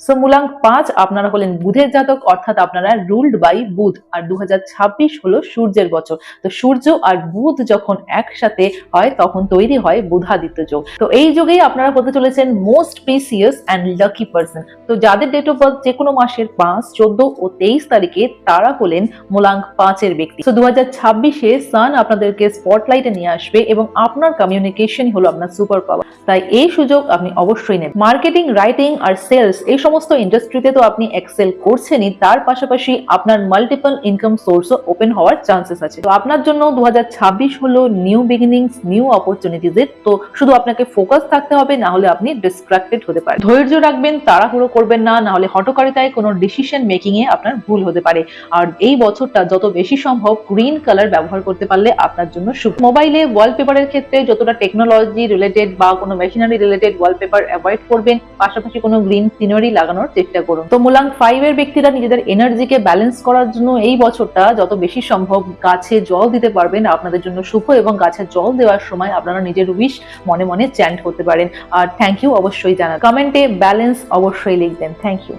So মূলাঙ্ক 5 আপনারা হলেন বুধের জাতক, অর্থাৎ আপনারা রুলড বাই বুধ। আর 2026 হলো সূর্যের বছর। তো সূর্য আর বুধ যখন একসাথে হয় তখন তৈরি হয় বুধাদিত্য যোগ। তো এই যোগেই আপনারা হতে চলেছেন most precious and lucky person. তো যাদের ডেট অফ বার্থ যে কোনো মাসের 5, 14 ও 23 তারিখে তারা হলেন মূলাঙ্ক 5 এর ব্যক্তি। তো 2026-এ সান আপনাদেরকে স্পটলাইটে নিয়ে আসবে এবং আপনার কমিউনিকেশন হলো আপনার সুপার পাওয়ার। তাই এই সুযোগ আপনি অবশ্যই নেবেন। মার্কেটিং, রাইটিং আর সেলস এই সমস্ত ইন্ডাস্ট্রিতে তো আপনি এক্সেল করছেনই, তার পাশাপাশি আপনার মাল্টিপল ইনকাম সোর্সও ওপেন হওয়ার চান্সেস আছে। তো আপনার জন্য 2026 হলো নিউ বিগিনিংস, নিউ অপরচুনিটিজের। তো শুধু আপনাকে ফোকাস থাকতে হবে, না হলে আপনি ডিস্ট্রাক্টেড হতে পারেন। ধৈর্য রাখবেন, তাড়াহুড়ো করবেন না, না হলে হঠকারিতায় কোনো ডিসিশন মেকিং এ আপনার ভুল হতে পারে। আর এই বছরটা যত বেশি সম্ভব গ্রিন কালার ব্যবহার করতে পারলে আপনার জন্য শুভ। মোবাইলে ওয়ালপেপারের ক্ষেত্রে যতটা টেকনোলজি রিলেটেড বা কোনো মেশিনারি রিলেটেড ওয়ালপেপার অ্যাভয়েড করবেন, পাশাপাশি কোনো গ্রিন সিনারি লাগানোর চেষ্টা করুন। তো মূলাঙ্ক 5 এর ব্যক্তিরা নিজেদের এনার্জিকে ব্যালেন্স করার জন্য এই বছরটা যত বেশি সম্ভব গাছে জল দিতে পারবেন আপনাদের জন্য শুভ, এবং গাছে জল দেওয়ার সময় আপনারা নিজের উইশ মনে মনে চ্যান্ট করতে পারেন। আর থ্যাংক ইউ অবশ্যই জানান, কমেন্টে ব্যালেন্স অবশ্যই লিখবেন। Thank you.